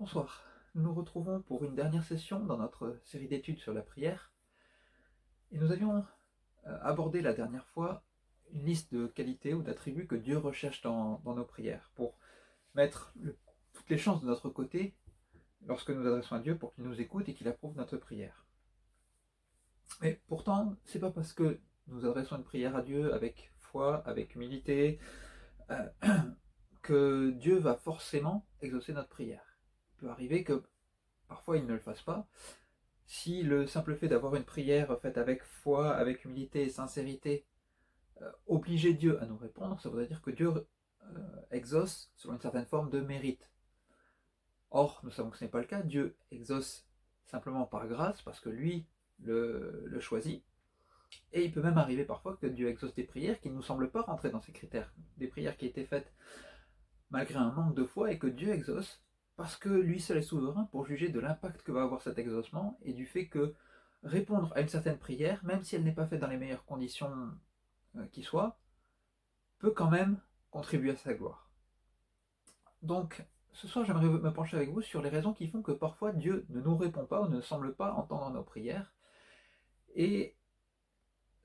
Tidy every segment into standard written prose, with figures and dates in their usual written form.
Bonsoir, nous nous retrouvons pour une dernière session dans notre série d'études sur la prière. Et nous avions abordé la dernière fois une liste de qualités ou d'attributs que Dieu recherche dans nos prières pour mettre toutes les chances de notre côté lorsque nous adressons à Dieu pour qu'il nous écoute et qu'il approuve notre prière. Mais pourtant, c'est pas parce que nous adressons une prière à Dieu avec foi, avec humilité, euh, que Dieu va forcément exaucer notre prière. Il peut arriver que parfois il ne le fasse pas. Si le simple fait d'avoir une prière faite avec foi, avec humilité et sincérité obligeait Dieu à nous répondre, ça voudrait dire que Dieu exauce selon une certaine forme de mérite. Or, nous savons que ce n'est pas le cas. Dieu exauce simplement par grâce, parce que lui le choisit. Et il peut même arriver parfois que Dieu exauce des prières qui ne nous semblent pas rentrer dans ces critères. Des prières qui étaient faites malgré un manque de foi et que Dieu exauce parce que lui seul est souverain pour juger de l'impact que va avoir cet exaucement et du fait que répondre à une certaine prière, même si elle n'est pas faite dans les meilleures conditions qui soient, peut quand même contribuer à sa gloire. Donc, ce soir, j'aimerais me pencher avec vous sur les raisons qui font que parfois Dieu ne nous répond pas ou ne semble pas entendre nos prières. Et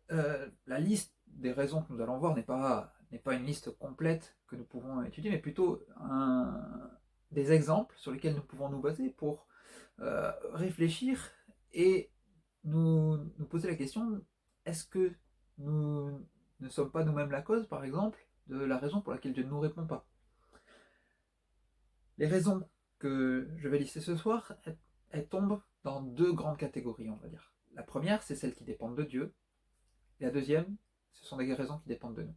la liste des raisons que nous allons voir n'est pas une liste complète que nous pouvons étudier, mais plutôt des exemples sur lesquels nous pouvons nous baser pour réfléchir et nous poser la question, est-ce que nous ne sommes pas nous-mêmes la cause, par exemple, de la raison pour laquelle Dieu ne nous répond pas? Les raisons que je vais lister ce soir, elles tombent dans deux grandes catégories, on va dire. La première, c'est celles qui dépendent de Dieu, et la deuxième, ce sont des raisons qui dépendent de nous.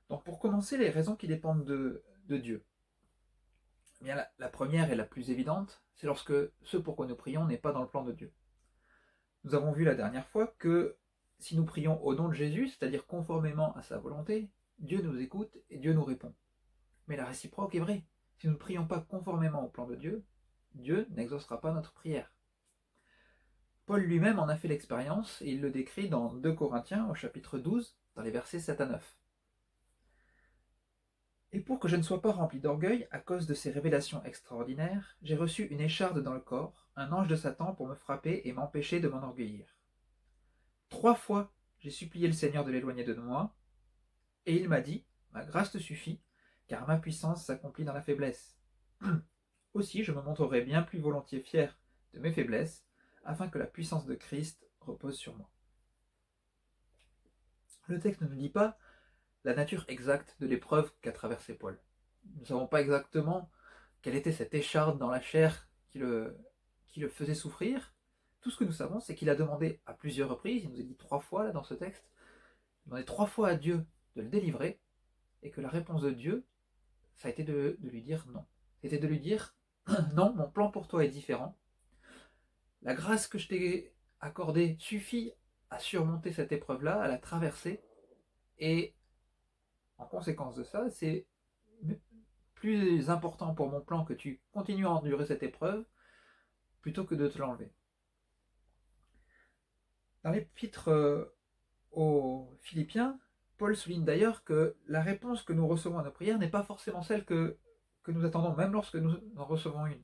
Donc pour commencer, les raisons qui dépendent de Dieu. Eh bien, la première et la plus évidente, c'est lorsque ce pourquoi nous prions n'est pas dans le plan de Dieu. Nous avons vu la dernière fois que si nous prions au nom de Jésus, c'est-à-dire conformément à sa volonté, Dieu nous écoute et Dieu nous répond. Mais la réciproque est vraie. Si nous ne prions pas conformément au plan de Dieu, Dieu n'exaucera pas notre prière. Paul lui-même en a fait l'expérience et il le décrit dans 2 Corinthiens au chapitre 12, dans les versets 7 à 9. Et pour que je ne sois pas rempli d'orgueil à cause de ces révélations extraordinaires, j'ai reçu une écharde dans le corps, un ange de Satan pour me frapper et m'empêcher de m'enorgueillir. 3 fois, j'ai supplié le Seigneur de l'éloigner de moi, et il m'a dit, ma grâce te suffit, car ma puissance s'accomplit dans la faiblesse. Aussi, je me montrerai bien plus volontiers fier de mes faiblesses, afin que la puissance de Christ repose sur moi. Le texte ne nous dit pas la nature exacte de l'épreuve qu'a traversé Paul. Nous ne savons pas exactement quelle était cette écharde dans la chair qui le faisait souffrir. Tout ce que nous savons, c'est qu'il a demandé à plusieurs reprises, il nous est dit 3 fois là dans ce texte, il a demandé 3 fois à Dieu de le délivrer, et que la réponse de Dieu, ça a été de lui dire non. C'était de lui dire non, mon plan pour toi est différent. La grâce que je t'ai accordée suffit à surmonter cette épreuve-là, à la traverser, et en conséquence de ça, c'est plus important pour mon plan que tu continues à endurer cette épreuve plutôt que de te l'enlever. Dans l'épître aux Philippiens, Paul souligne d'ailleurs que la réponse que nous recevons à nos prières n'est pas forcément celle que nous attendons, même lorsque nous en recevons une.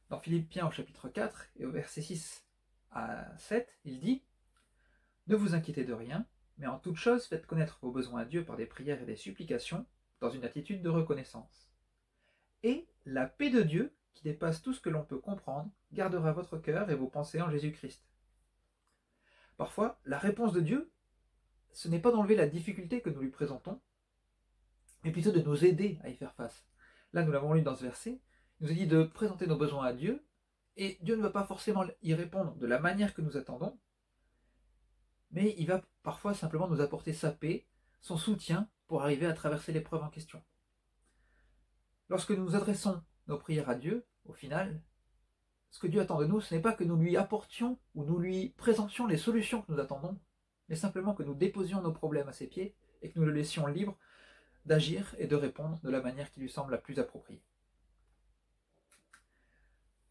Dans Philippiens au chapitre 4 et au verset 6 à 7, il dit « Ne vous inquiétez de rien, mais en toute chose faites connaître vos besoins à Dieu par des prières et des supplications, dans une attitude de reconnaissance. Et la paix de Dieu, qui dépasse tout ce que l'on peut comprendre, gardera votre cœur et vos pensées en Jésus-Christ. » Parfois, la réponse de Dieu, ce n'est pas d'enlever la difficulté que nous lui présentons, mais plutôt de nous aider à y faire face. Là, nous l'avons lu dans ce verset, il nous est dit de présenter nos besoins à Dieu, et Dieu ne va pas forcément y répondre de la manière que nous attendons, mais il va parfois simplement nous apporter sa paix, son soutien pour arriver à traverser l'épreuve en question. Lorsque nous adressons nos prières à Dieu, au final, ce que Dieu attend de nous, ce n'est pas que nous lui apportions ou nous lui présentions les solutions que nous attendons, mais simplement que nous déposions nos problèmes à ses pieds et que nous le laissions libre d'agir et de répondre de la manière qui lui semble la plus appropriée.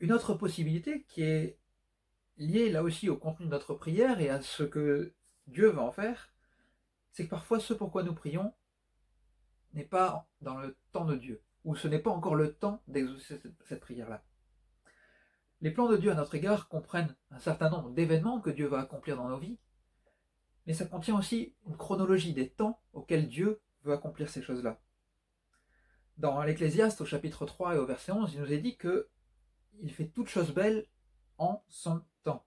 Une autre possibilité qui est liée là aussi au contenu de notre prière et à ce que Dieu va en faire, c'est que parfois ce pourquoi nous prions n'est pas dans le temps de Dieu, où ce n'est pas encore le temps d'exaucer cette prière-là. Les plans de Dieu à notre égard comprennent un certain nombre d'événements que Dieu va accomplir dans nos vies, mais ça contient aussi une chronologie des temps auxquels Dieu veut accomplir ces choses-là. Dans l'Ecclésiaste, au chapitre 3 et au verset 11, il nous est dit que il fait toutes choses belles en son temps.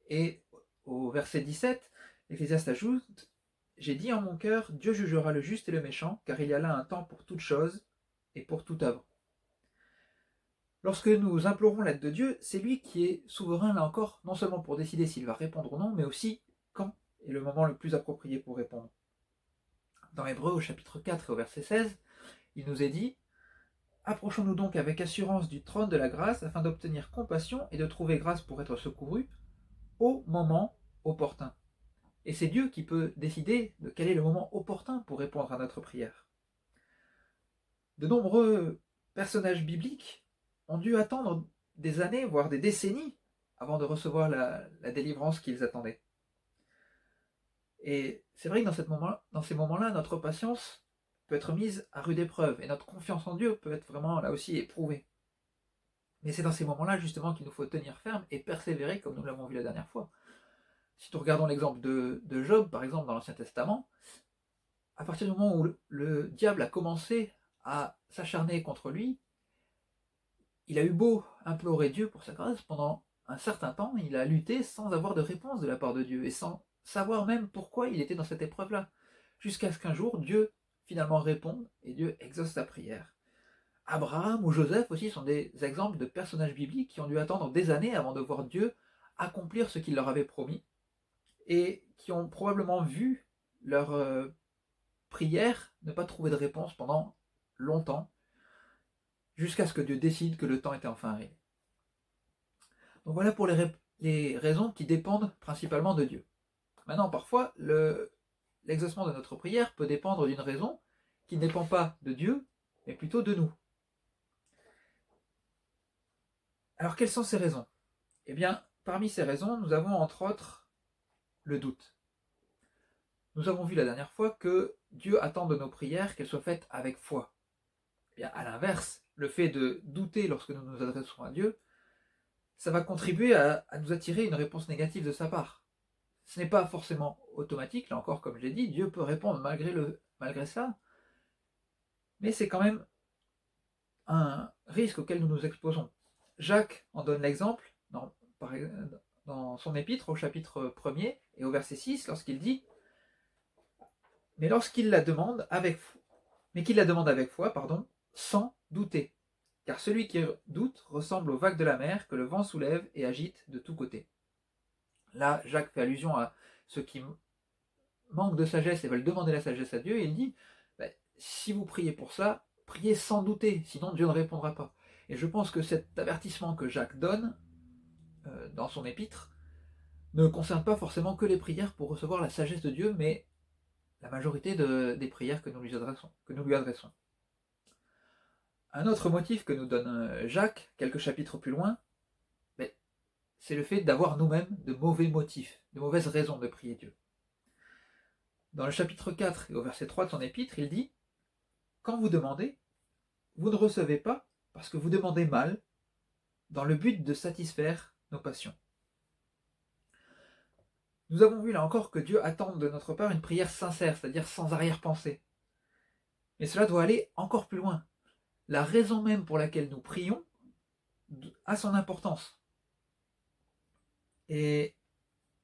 Et au verset 17, l'Ecclésiaste ajoute « J'ai dit en mon cœur, Dieu jugera le juste et le méchant, car il y a là un temps pour toute chose et pour toute œuvre. » Lorsque nous implorons l'aide de Dieu, c'est lui qui est souverain, là encore, non seulement pour décider s'il va répondre ou non, mais aussi quand est le moment le plus approprié pour répondre. Dans Hébreux, au chapitre 4 et au verset 16, il nous est dit « Approchons-nous donc avec assurance du trône de la grâce, afin d'obtenir compassion et de trouver grâce pour être secourus au moment opportun. » Et c'est Dieu qui peut décider de quel est le moment opportun pour répondre à notre prière. De nombreux personnages bibliques ont dû attendre des années, voire des décennies, avant de recevoir la délivrance qu'ils attendaient. Et c'est vrai que dans ces moments-là, notre patience peut être mise à rude épreuve, et notre confiance en Dieu peut être vraiment là aussi éprouvée. Mais c'est dans ces moments-là justement qu'il nous faut tenir ferme et persévérer, comme nous l'avons vu la dernière fois. Si nous regardons l'exemple de Job, par exemple, dans l'Ancien Testament, à partir du moment où le diable a commencé à s'acharner contre lui, il a eu beau implorer Dieu pour sa grâce, pendant un certain temps, il a lutté sans avoir de réponse de la part de Dieu, et sans savoir même pourquoi il était dans cette épreuve-là. Jusqu'à ce qu'un jour, Dieu finalement réponde, et Dieu exauce sa prière. Abraham ou Joseph aussi sont des exemples de personnages bibliques qui ont dû attendre des années avant de voir Dieu accomplir ce qu'il leur avait promis, et qui ont probablement vu leur prière ne pas trouver de réponse pendant longtemps, jusqu'à ce que Dieu décide que le temps était enfin arrivé. Donc voilà pour les raisons qui dépendent principalement de Dieu. Maintenant, parfois, l'exaucement de notre prière peut dépendre d'une raison qui ne dépend pas de Dieu, mais plutôt de nous. Alors, quelles sont ces raisons? Eh bien, parmi ces raisons, nous avons entre autres le doute. Nous avons vu la dernière fois que Dieu attend de nos prières qu'elles soient faites avec foi. Eh bien, à l'inverse, le fait de douter lorsque nous nous adressons à Dieu, ça va contribuer à nous attirer une réponse négative de sa part. Ce n'est pas forcément automatique, là encore, comme je l'ai dit, Dieu peut répondre malgré ça, mais c'est quand même un risque auquel nous nous exposons. Jacques en donne l'exemple dans son épître au chapitre 1er et au verset 6, lorsqu'il dit « Mais qu'il la demande avec foi, sans douter. Car celui qui doute ressemble aux vagues de la mer que le vent soulève et agite de tous côtés. » Là, Jacques fait allusion à ceux qui manquent de sagesse et veulent demander la sagesse à Dieu, et il dit si vous priez pour ça, priez sans douter, sinon Dieu ne répondra pas. Et je pense que cet avertissement que Jacques donne dans son épître ne concerne pas forcément que les prières pour recevoir la sagesse de Dieu, mais la majorité des prières que nous lui adressons. Un autre motif que nous donne Jacques, quelques chapitres plus loin, c'est le fait d'avoir nous-mêmes de mauvais motifs, de mauvaises raisons de prier Dieu. Dans le chapitre 4 et au verset 3 de son épître, il dit « Quand vous demandez, vous ne recevez pas parce que vous demandez mal, dans le but de satisfaire nos passions. » Nous avons vu là encore que Dieu attend de notre part une prière sincère, c'est-à-dire sans arrière-pensée. Mais cela doit aller encore plus loin. La raison même pour laquelle nous prions a son importance. Et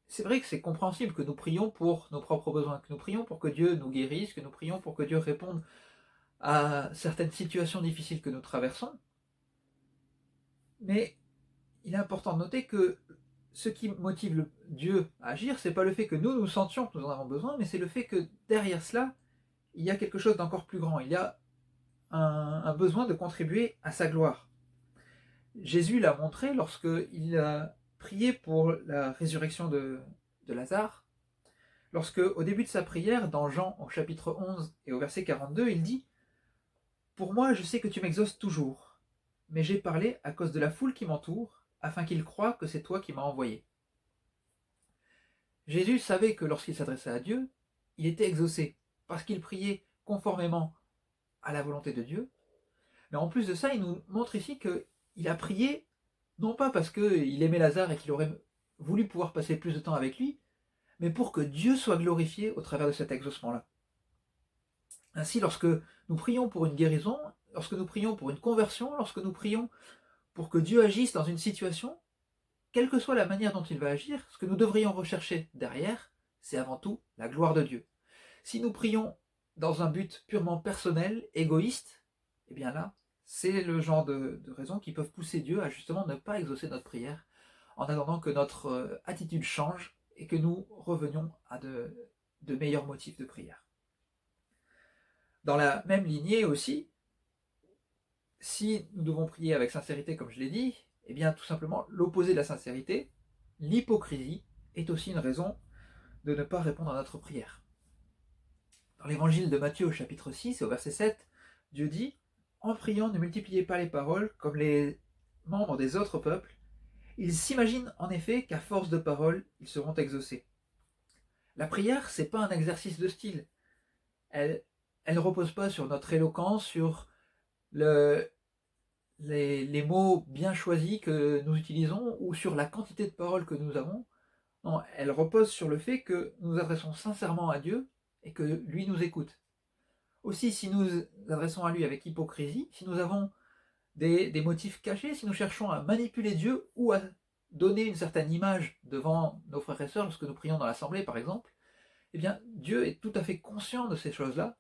c'est vrai que c'est compréhensible que nous prions pour nos propres besoins, que nous prions pour que Dieu nous guérisse, que nous prions pour que Dieu réponde à certaines situations difficiles que nous traversons. Mais il est important de noter que ce qui motive Dieu à agir, c'est pas le fait que nous sentions que nous en avons besoin, mais c'est le fait que derrière cela, il y a quelque chose d'encore plus grand. Il y a un besoin de contribuer à sa gloire. Jésus l'a montré lorsqu'il a prié pour la résurrection de Lazare. Lorsque, au début de sa prière, dans Jean au chapitre 11 et au verset 42, il dit « Pour moi, je sais que tu m'exauces toujours, mais j'ai parlé à cause de la foule qui m'entoure, afin qu'ils croient que c'est toi qui m'as envoyé. » Jésus savait que lorsqu'il s'adressait à Dieu, il était exaucé, parce qu'il priait conformément à la volonté de Dieu, Mais en plus de ça, il nous montre ici qu'il a prié, non pas parce qu'il aimait Lazare et qu'il aurait voulu pouvoir passer plus de temps avec lui, mais pour que Dieu soit glorifié au travers de cet exaucement-là. Ainsi, lorsque nous prions pour une guérison, lorsque nous prions pour une conversion, lorsque nous prions pour que Dieu agisse dans une situation, quelle que soit la manière dont il va agir, ce que nous devrions rechercher derrière, c'est avant tout la gloire de Dieu. Si nous prions dans un but purement personnel, égoïste, eh bien là, c'est le genre de raisons qui peuvent pousser Dieu à justement ne pas exaucer notre prière, en attendant que notre attitude change et que nous revenions à de meilleurs motifs de prière. Dans la même lignée aussi, si nous devons prier avec sincérité, comme je l'ai dit, eh bien tout simplement l'opposé de la sincérité, l'hypocrisie, est aussi une raison de ne pas répondre à notre prière. Dans l'évangile de Matthieu au chapitre 6 et au verset 7, Dieu dit « En priant, ne multipliez pas les paroles comme les membres des autres peuples. Ils s'imaginent en effet qu'à force de paroles, ils seront exaucés. » La prière, c'est pas un exercice de style. Elle ne repose pas sur notre éloquence, sur les mots bien choisis que nous utilisons ou sur la quantité de paroles que nous avons. Non, elle repose sur le fait que nous nous adressons sincèrement à Dieu et que lui nous écoute. Aussi, si nous nous adressons à lui avec hypocrisie, si nous avons des motifs cachés, si nous cherchons à manipuler Dieu ou à donner une certaine image devant nos frères et sœurs lorsque nous prions dans l'assemblée par exemple, eh bien Dieu est tout à fait conscient de ces choses-là,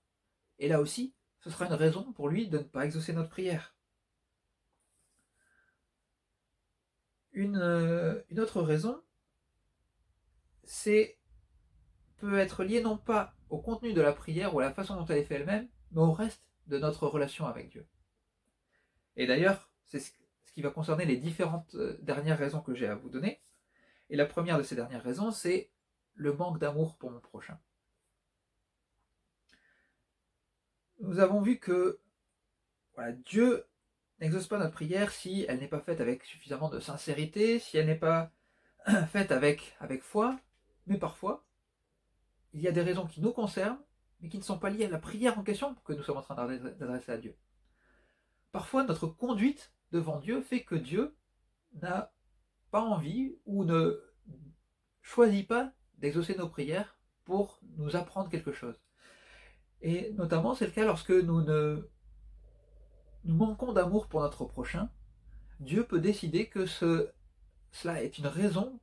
et là aussi, ce sera une raison pour lui de ne pas exaucer notre prière. Une autre raison, peut être liée non pas au contenu de la prière ou à la façon dont elle est faite elle-même, mais au reste de notre relation avec Dieu. Et d'ailleurs, c'est ce qui va concerner les différentes dernières raisons que j'ai à vous donner. Et la première de ces dernières raisons, c'est le manque d'amour pour mon prochain. Nous avons vu que voilà, Dieu n'exauce pas notre prière si elle n'est pas faite avec suffisamment de sincérité, si elle n'est pas faite avec foi, mais parfois, il y a des raisons qui nous concernent, mais qui ne sont pas liées à la prière en question que nous sommes en train d'adresser à Dieu. Parfois, notre conduite devant Dieu fait que Dieu n'a pas envie ou ne choisit pas d'exaucer nos prières pour nous apprendre quelque chose. Et notamment, c'est le cas lorsque nous manquons d'amour pour notre prochain. Dieu peut décider que cela est une raison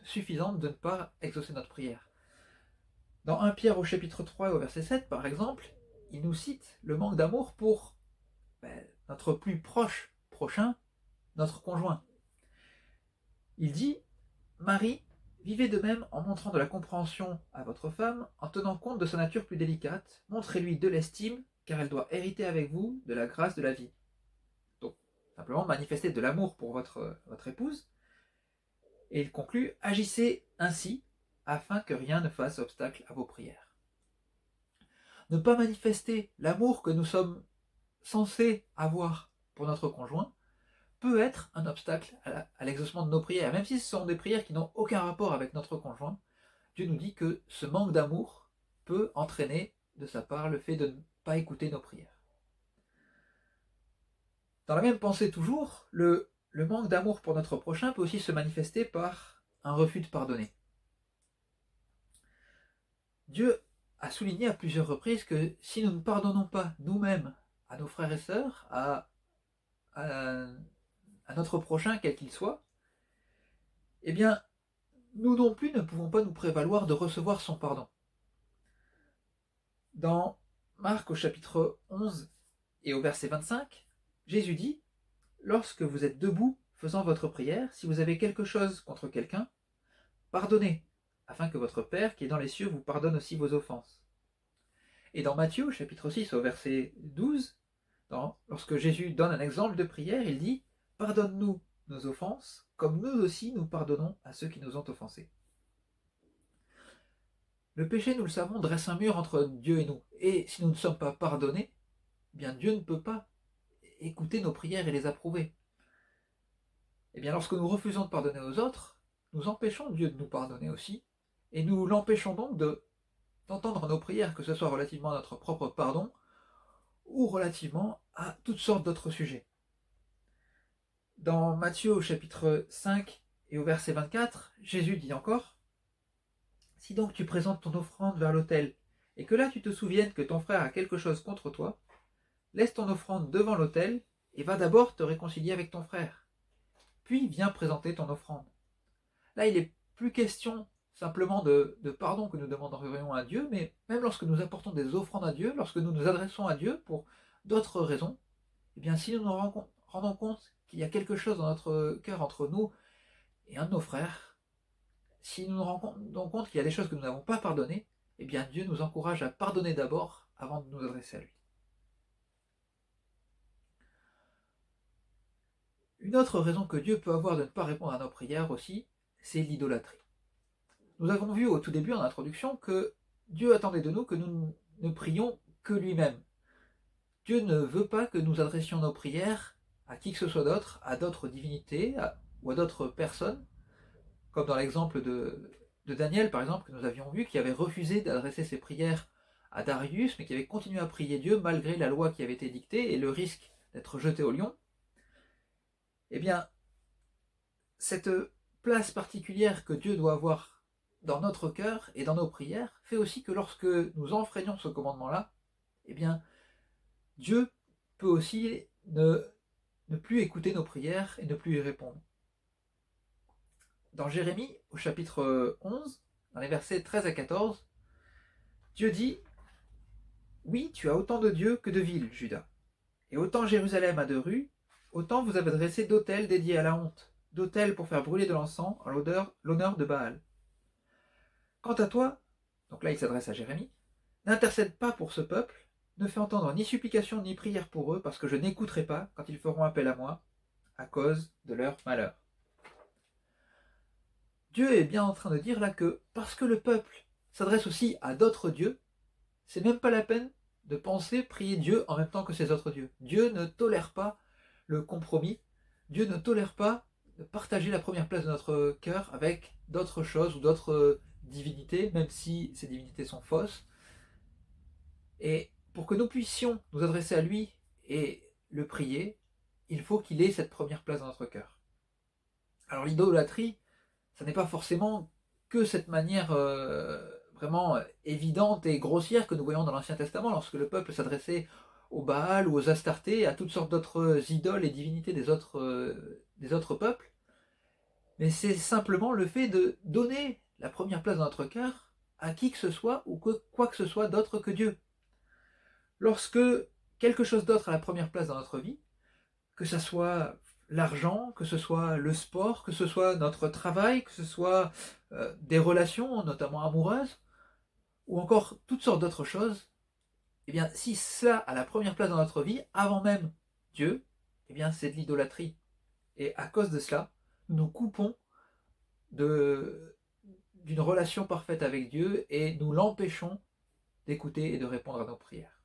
suffisante de ne pas exaucer notre prière. Dans 1 Pierre au chapitre 3 au verset 7, par exemple, il nous cite le manque d'amour pour notre plus proche prochain, notre conjoint. Il dit « Marie, vivez de même en montrant de la compréhension à votre femme, en tenant compte de sa nature plus délicate, montrez-lui de l'estime, car elle doit hériter avec vous de la grâce de la vie. » Donc, simplement manifestez de l'amour pour votre épouse. Et il conclut « Agissez ainsi, afin que rien ne fasse obstacle à vos prières. » Ne pas manifester l'amour que nous sommes censés avoir pour notre conjoint peut être un obstacle à l'exaucement de nos prières. Même si ce sont des prières qui n'ont aucun rapport avec notre conjoint, Dieu nous dit que ce manque d'amour peut entraîner de sa part le fait de ne pas écouter nos prières. Dans la même pensée toujours, le manque d'amour pour notre prochain peut aussi se manifester par un refus de pardonner. Dieu a souligné à plusieurs reprises que si nous ne pardonnons pas nous-mêmes à nos frères et sœurs, à notre prochain, quel qu'il soit, eh bien, nous non plus ne pouvons pas nous prévaloir de recevoir son pardon. Dans Marc au chapitre 11 et au verset 25, Jésus dit « Lorsque vous êtes debout faisant votre prière, si vous avez quelque chose contre quelqu'un, pardonnez, afin que votre Père qui est dans les cieux vous pardonne aussi vos offenses. » Et dans Matthieu au chapitre 6 au verset 12, lorsque Jésus donne un exemple de prière, il dit « Pardonne-nous nos offenses, comme nous aussi nous pardonnons à ceux qui nous ont offensés. » Le péché, nous le savons, dresse un mur entre Dieu et nous. Et si nous ne sommes pas pardonnés, eh bien Dieu ne peut pas écouter nos prières et les approuver. Et bien lorsque nous refusons de pardonner aux autres, nous empêchons Dieu de nous pardonner aussi, et nous l'empêchons donc d'entendre nos prières, que ce soit relativement à notre propre pardon, ou relativement à toutes sortes d'autres sujets. Dans Matthieu au chapitre 5 et au verset 24, Jésus dit encore: Si donc tu présentes ton offrande vers l'autel, et que là tu te souviennes que ton frère a quelque chose contre toi, laisse ton offrande devant l'autel, et va d'abord te réconcilier avec ton frère. Puis viens présenter ton offrande. Là, il n'est plus question simplement de pardon que nous demanderions à Dieu, mais même lorsque nous apportons des offrandes à Dieu, lorsque nous nous adressons à Dieu pour d'autres raisons, eh bien, si nous nous rendons compte qu'il y a quelque chose dans notre cœur entre nous et un de nos frères, si nous nous rendons compte qu'il y a des choses que nous n'avons pas pardonnées, eh bien, Dieu nous encourage à pardonner d'abord avant de nous adresser à lui. Une autre raison que Dieu peut avoir de ne pas répondre à nos prières aussi, c'est l'idolâtrie. Nous avons vu au tout début en introduction que Dieu attendait de nous que nous ne prions que lui-même. Dieu ne veut pas que nous adressions nos prières à qui que ce soit d'autre, à d'autres divinités ou à d'autres personnes, comme dans l'exemple de Daniel par exemple que nous avions vu, qui avait refusé d'adresser ses prières à Darius, mais qui avait continué à prier Dieu malgré la loi qui avait été dictée et le risque d'être jeté au lion. Eh bien, cette place particulière que Dieu doit avoir dans notre cœur et dans nos prières fait aussi que lorsque nous enfreignons ce commandement-là, eh bien, Dieu peut aussi ne plus écouter nos prières et ne plus y répondre. Dans Jérémie, au chapitre 11, dans les versets 13 à 14, Dieu dit: Oui, tu as autant de dieux que de villes, Juda, et autant Jérusalem a de rues, autant vous avez dressé d'autels dédiés à la honte, d'autels pour faire brûler de l'encens en l'honneur de Baal. Quant à toi, donc là il s'adresse à Jérémie, n'intercède pas pour ce peuple, ne fais entendre ni supplication ni prière pour eux, parce que je n'écouterai pas quand ils feront appel à moi, à cause de leur malheur. Dieu est bien en train de dire là que parce que le peuple s'adresse aussi à d'autres dieux, c'est même pas la peine de penser prier Dieu en même temps que ces autres dieux. Dieu ne tolère pas le compromis, Dieu ne tolère pas de partager la première place de notre cœur avec d'autres choses ou d'autres divinités, même si ces divinités sont fausses. Et pour que nous puissions nous adresser à lui et le prier, il faut qu'il ait cette première place dans notre cœur. Alors l'idolâtrie, ça n'est pas forcément que cette manière vraiment évidente et grossière que nous voyons dans l'Ancien Testament, lorsque le peuple s'adressait aux Baal ou aux Astartés, à toutes sortes d'autres idoles et divinités des autres peuples. Mais c'est simplement le fait de donner la première place dans notre cœur à qui que ce soit ou quoi que ce soit d'autre que Dieu. Lorsque quelque chose d'autre a la première place dans notre vie, que ce soit l'argent, que ce soit le sport, que ce soit notre travail, que ce soit des relations, notamment amoureuses, ou encore toutes sortes d'autres choses, eh bien, si cela a la première place dans notre vie, avant même Dieu, eh bien, c'est de l'idolâtrie. Et à cause de cela, nous nous coupons d'une relation parfaite avec Dieu et nous l'empêchons d'écouter et de répondre à nos prières.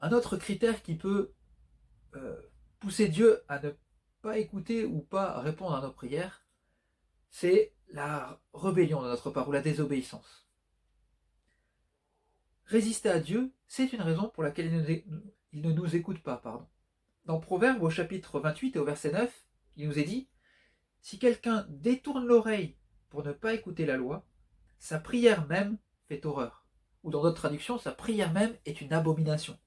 Un autre critère qui peut pousser Dieu à ne pas écouter ou pas répondre à nos prières, c'est la rébellion de notre part ou la désobéissance. Résister à Dieu, c'est une raison pour laquelle il ne nous écoute pas. Dans Proverbe au chapitre 28 et au verset 9, il nous est dit: Si quelqu'un détourne l'oreille pour ne pas écouter la loi, sa prière même fait horreur. Ou dans d'autres traductions, sa prière même est une abomination.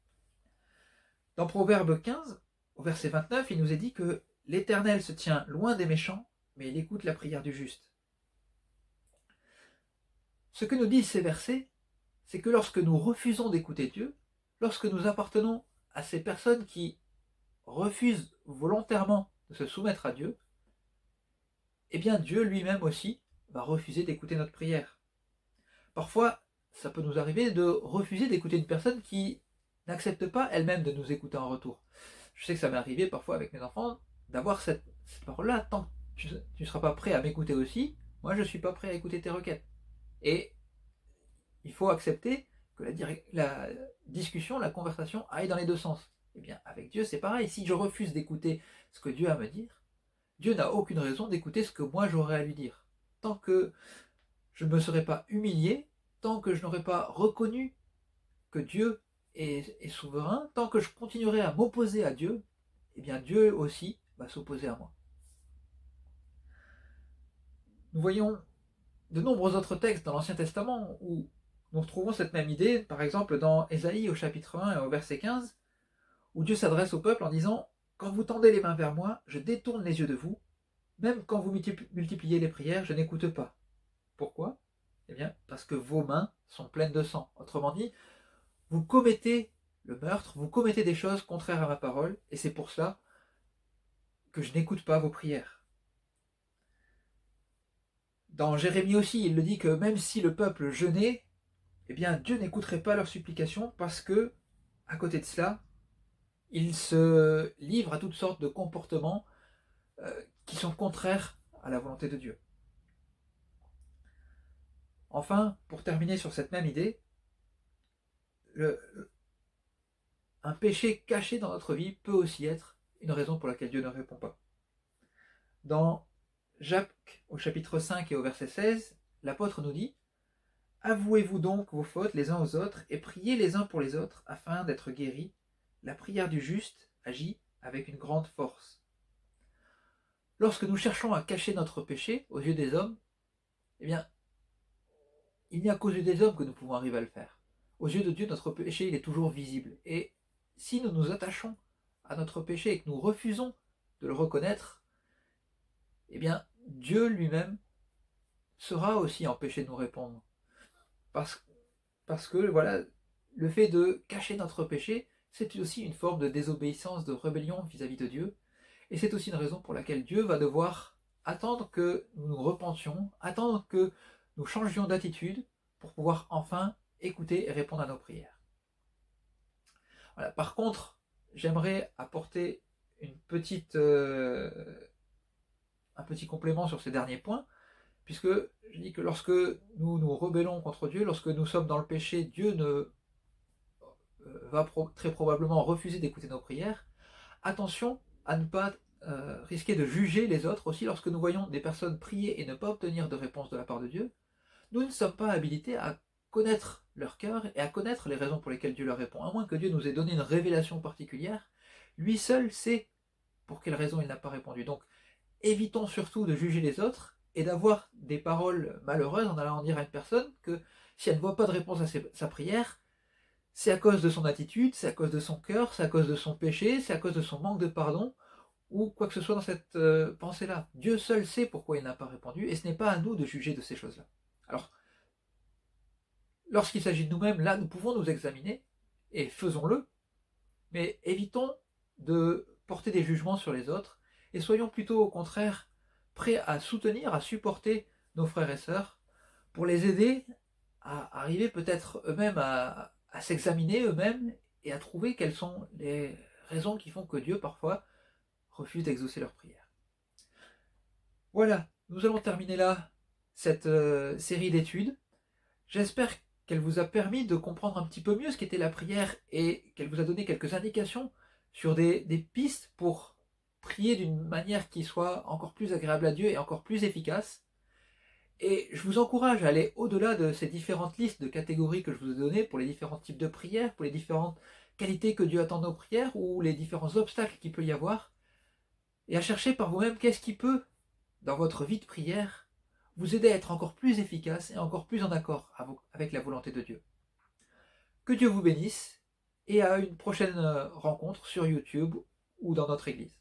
Dans Proverbe 15, au verset 29, il nous est dit que l'Éternel se tient loin des méchants, mais il écoute la prière du juste. Ce que nous disent ces versets, c'est que lorsque nous refusons d'écouter Dieu, lorsque nous appartenons à ces personnes qui refusent volontairement de se soumettre à Dieu, eh bien Dieu lui-même aussi va refuser d'écouter notre prière. Parfois, ça peut nous arriver de refuser d'écouter une personne qui n'accepte pas elle-même de nous écouter en retour. Je sais que ça m'est arrivé parfois avec mes enfants d'avoir cette parole-là: tant que tu ne seras pas prêt à m'écouter aussi, moi je ne suis pas prêt à écouter tes requêtes. Et il faut accepter que la discussion, la conversation aille dans les deux sens. Eh bien, avec Dieu, c'est pareil. Si je refuse d'écouter ce que Dieu a à me dire, Dieu n'a aucune raison d'écouter ce que moi j'aurais à lui dire. Tant que je ne me serais pas humilié, tant que je n'aurais pas reconnu que Dieu est souverain, tant que je continuerai à m'opposer à Dieu, eh bien Dieu aussi va s'opposer à moi. Nous voyons de nombreux autres textes dans l'Ancien Testament où nous retrouvons cette même idée, par exemple dans Ésaïe au chapitre 1 et au verset 15, où Dieu s'adresse au peuple en disant « Quand vous tendez les mains vers moi, je détourne les yeux de vous, même quand vous multipliez les prières, je n'écoute pas. » Pourquoi? Eh bien, parce que vos mains sont pleines de sang. Autrement dit, vous commettez le meurtre, vous commettez des choses contraires à ma parole, et c'est pour cela que je n'écoute pas vos prières. Dans Jérémie aussi, il le dit que même si le peuple jeûnait, eh bien Dieu n'écouterait pas leurs supplications parce que, à côté de cela, ils se livrent à toutes sortes de comportements qui sont contraires à la volonté de Dieu. Enfin, pour terminer sur cette même idée, un péché caché dans notre vie peut aussi être une raison pour laquelle Dieu ne répond pas. Dans Jacques au chapitre 5 et au verset 16, l'apôtre nous dit « Avouez-vous donc vos fautes les uns aux autres et priez les uns pour les autres afin d'être guéris. La prière du juste agit avec une grande force. » Lorsque nous cherchons à cacher notre péché aux yeux des hommes, eh bien, il n'y a qu'aux yeux des hommes que nous pouvons arriver à le faire. Aux yeux de Dieu, notre péché, il est toujours visible. Et si nous nous attachons à notre péché et que nous refusons de le reconnaître, eh bien, Dieu lui-même sera aussi empêché de nous répondre. Parce que, voilà, le fait de cacher notre péché, c'est aussi une forme de désobéissance, de rébellion vis-à-vis de Dieu. Et c'est aussi une raison pour laquelle Dieu va devoir attendre que nous nous repentions, attendre que nous changions d'attitude pour pouvoir enfin écouter et répondre à nos prières. Voilà. Par contre, j'aimerais apporter un petit complément sur ces derniers points, puisque je dis que lorsque nous nous rebellons contre Dieu, lorsque nous sommes dans le péché, Dieu va très probablement refuser d'écouter nos prières. Attention à ne pas risquer de juger les autres aussi lorsque nous voyons des personnes prier et ne pas obtenir de réponse de la part de Dieu. Nous ne sommes pas habilités à connaître leur cœur et à connaître les raisons pour lesquelles Dieu leur répond. À moins que Dieu nous ait donné une révélation particulière, lui seul sait pour quelle raison il n'a pas répondu. Donc évitons surtout de juger les autres et d'avoir des paroles malheureuses en allant dire à une personne que si elle ne voit pas de réponse à sa prière, c'est à cause de son attitude, c'est à cause de son cœur, c'est à cause de son péché, c'est à cause de son manque de pardon, ou quoi que ce soit dans cette pensée-là. Dieu seul sait pourquoi il n'a pas répondu, et ce n'est pas à nous de juger de ces choses-là. Alors, lorsqu'il s'agit de nous-mêmes, là, nous pouvons nous examiner, et faisons-le, mais évitons de porter des jugements sur les autres, et soyons plutôt au contraire prêts à soutenir, à supporter nos frères et sœurs, pour les aider à arriver peut-être eux-mêmes à s'examiner eux-mêmes, et à trouver quelles sont les raisons qui font que Dieu, parfois, refuse d'exaucer leurs prières. Voilà, nous allons terminer là cette série d'études. J'espère qu'elle vous a permis de comprendre un petit peu mieux ce qu'était la prière et qu'elle vous a donné quelques indications sur des pistes pour prier d'une manière qui soit encore plus agréable à Dieu et encore plus efficace. Et je vous encourage à aller au-delà de ces différentes listes de catégories que je vous ai données pour les différents types de prières, pour les différentes qualités que Dieu attend de nos prières ou les différents obstacles qu'il peut y avoir, et à chercher par vous-même qu'est-ce qui peut, dans votre vie de prière, vous aider à être encore plus efficace et encore plus en accord avec la volonté de Dieu. Que Dieu vous bénisse et à une prochaine rencontre sur YouTube ou dans notre église.